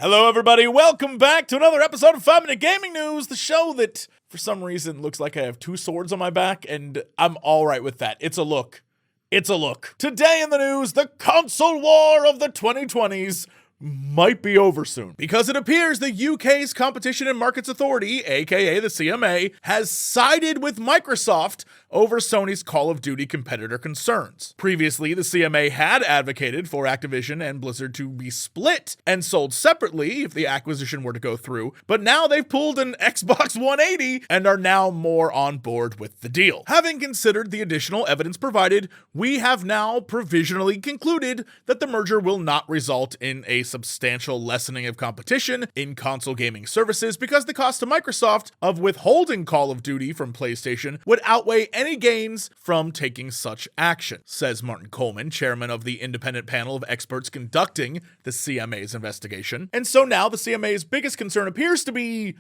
Hello, everybody. Welcome back to another episode of 5 Minute Gaming News, the show that, for some reason, looks like I have two swords on my back, and I'm all right with that. It's a look. It's a look. Today in the news, the console war of the 2020s might be over soon, because it appears the UK's Competition and Markets Authority, aka the CMA, has sided with Microsoft over Sony's Call of Duty competitor concerns. Previously, the CMA had advocated for Activision and Blizzard to be split and sold separately if the acquisition were to go through, but now they've pulled an Xbox 180 and are now more on board with the deal. Having considered the additional evidence provided, we have now provisionally concluded that the merger will not result in a substantial lessening of competition in console gaming services, because the cost to Microsoft of withholding Call of Duty from PlayStation would outweigh any gains from taking such action, says Martin Coleman, chairman of the independent panel of experts conducting the CMA's investigation. And so now the CMA's biggest concern appears to be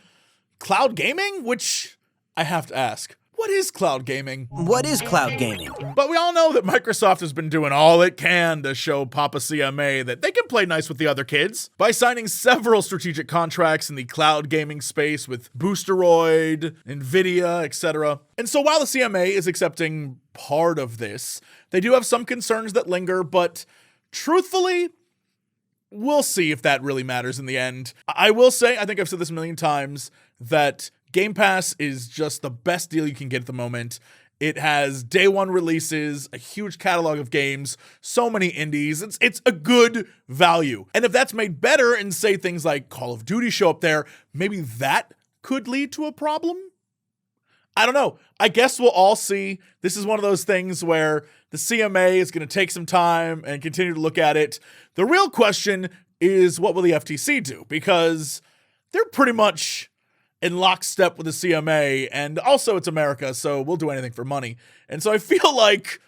cloud gaming, which I have to ask, what is cloud gaming? What is cloud gaming? But we all know that Microsoft has been doing all it can to show Papa CMA that they can play nice with the other kids by signing several strategic contracts in the cloud gaming space with Boosteroid, Nvidia, etc. And so while the CMA is accepting part of this, they do have some concerns that linger, but truthfully, we'll see if that really matters in the end. I will say, I think I've said this a million times, that Game Pass is just the best deal you can get at the moment. It has day one releases, a huge catalog of games, so many indies. It's a good value. And if that's made better and say things like Call of Duty show up there, maybe that could lead to a problem? I don't know. I guess we'll all see. This is one of those things where the CMA is going to take some time and continue to look at it. The real question is, what will the FTC do? Because they're pretty much in lockstep with the CMA, and also it's America, so we'll do anything for money. And so I feel like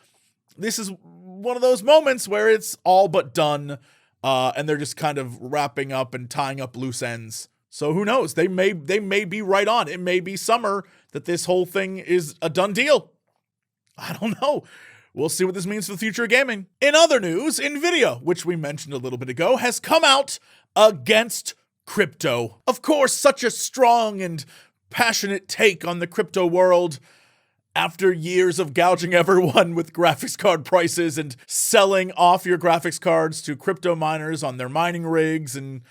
this is one of those moments where it's all but done, and they're just kind of wrapping up and tying up loose ends. So who knows? They may be right on. It may be summer that this whole thing is a done deal. I don't know. We'll see what this means for the future of gaming. In other news, Nvidia, which we mentioned a little bit ago, has come out against crypto. Of course, such a strong and passionate take on the crypto world after years of gouging everyone with graphics card prices and selling off your graphics cards to crypto miners on their mining rigs and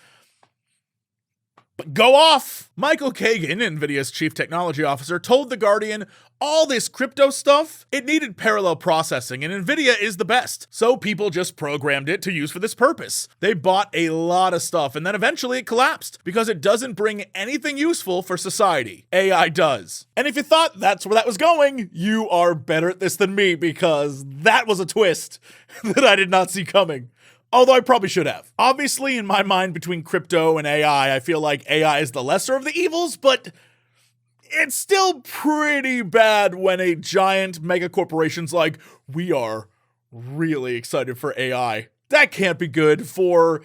go off. Michael Kagan, Nvidia's chief technology officer, told The Guardian all this crypto stuff, it needed parallel processing, and Nvidia is the best. So people just programmed it to use for this purpose. They bought a lot of stuff, and then eventually it collapsed because it doesn't bring anything useful for society. AI does. And if you thought that's where that was going, you are better at this than me, because that was a twist that I did not see coming. Although I probably should have. Obviously, in my mind, between crypto and AI, I feel like AI is the lesser of the evils, but it's still pretty bad when a giant mega corporation's like, we are really excited for AI. That can't be good for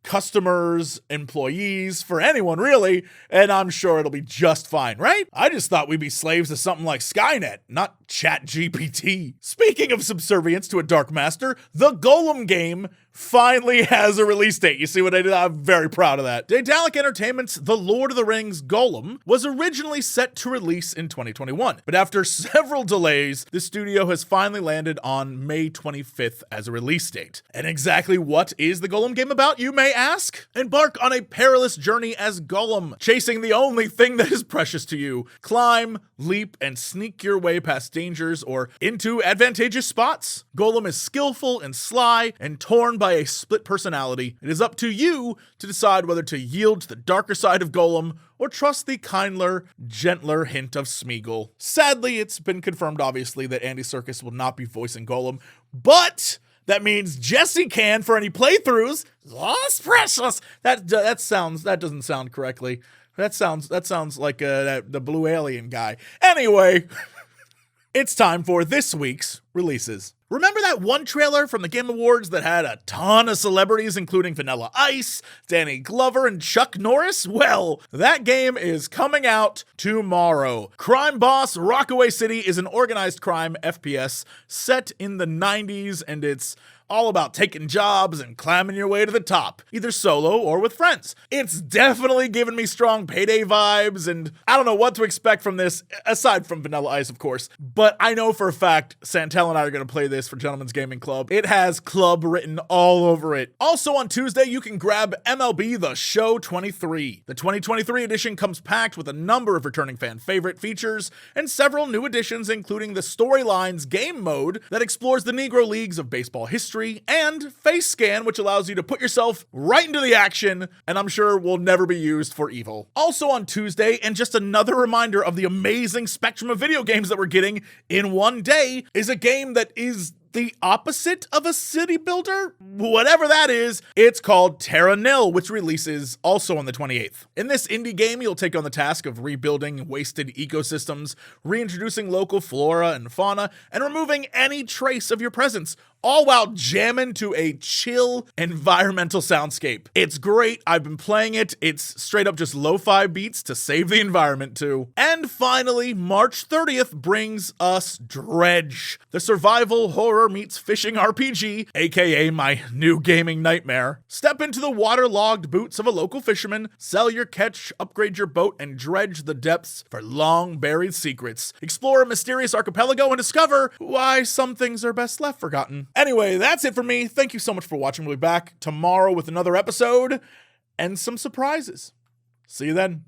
customers, employees, for anyone really, and I'm sure it'll be just fine, right? I just thought we'd be slaves to something like Skynet, not ChatGPT. Speaking of subservience to a dark master, the Gollum game finally has a release date. You see what I did? I'm very proud of that. Daedalic Entertainment's The Lord of the Rings Gollum was originally set to release in 2021, but after several delays, the studio has finally landed on May 25th as a release date. And exactly what is the Gollum game about, you may ask? Embark on a perilous journey as Gollum, chasing the only thing that is precious to you. Climb, leap, and sneak your way past dangers or into advantageous spots. Gollum is skillful and sly and torn by a split personality. It is up to you to decide whether to yield to the darker side of Gollum or trust the kinder, gentler hint of Smeagol. Sadly, it's been confirmed, obviously, that Andy Serkis will not be voicing Gollum, but that means Jesse can for any playthroughs. Lost precious. That doesn't sound correctly. That sounds like the blue alien guy. Anyway, it's time for this week's releases. Remember that one trailer from the Game Awards that had a ton of celebrities, including Vanilla Ice, Danny Glover, and Chuck Norris? Well, that game is coming out tomorrow. Crime Boss Rockaway City is an organized crime FPS set in the 90s, and it's all about taking jobs and climbing your way to the top, either solo or with friends. It's definitely given me strong Payday vibes, and I don't know what to expect from this, aside from Vanilla Ice, of course, but I know for a fact Santel and I are going to play this for Gentleman's Gaming Club. It has club written all over it. Also on Tuesday, you can grab MLB The Show 23. The 2023 edition comes packed with a number of returning fan favorite features and several new additions, including the Storylines game mode that explores the Negro Leagues of baseball history, and Face Scan, which allows you to put yourself right into the action, and I'm sure will never be used for evil. Also on Tuesday, and just another reminder of the amazing spectrum of video games that we're getting in one day, is a game that is the opposite of a city builder? Whatever that is, it's called Terra Nil, which releases also on the 28th. In this indie game, you'll take on the task of rebuilding wasted ecosystems, reintroducing local flora and fauna, and removing any trace of your presence, all while jamming to a chill environmental soundscape. It's great. I've been playing it. It's straight up just lo-fi beats to save the environment to. And finally, March 30th brings us Dredge, the survival horror meets fishing RPG, aka my new gaming nightmare. Step into the waterlogged boots of a local fisherman, sell your catch, upgrade your boat, and dredge the depths for long-buried secrets. Explore a mysterious archipelago and discover why some things are best left forgotten. Anyway, that's it for me. Thank you so much for watching. We'll be back tomorrow with another episode and some surprises. See you then.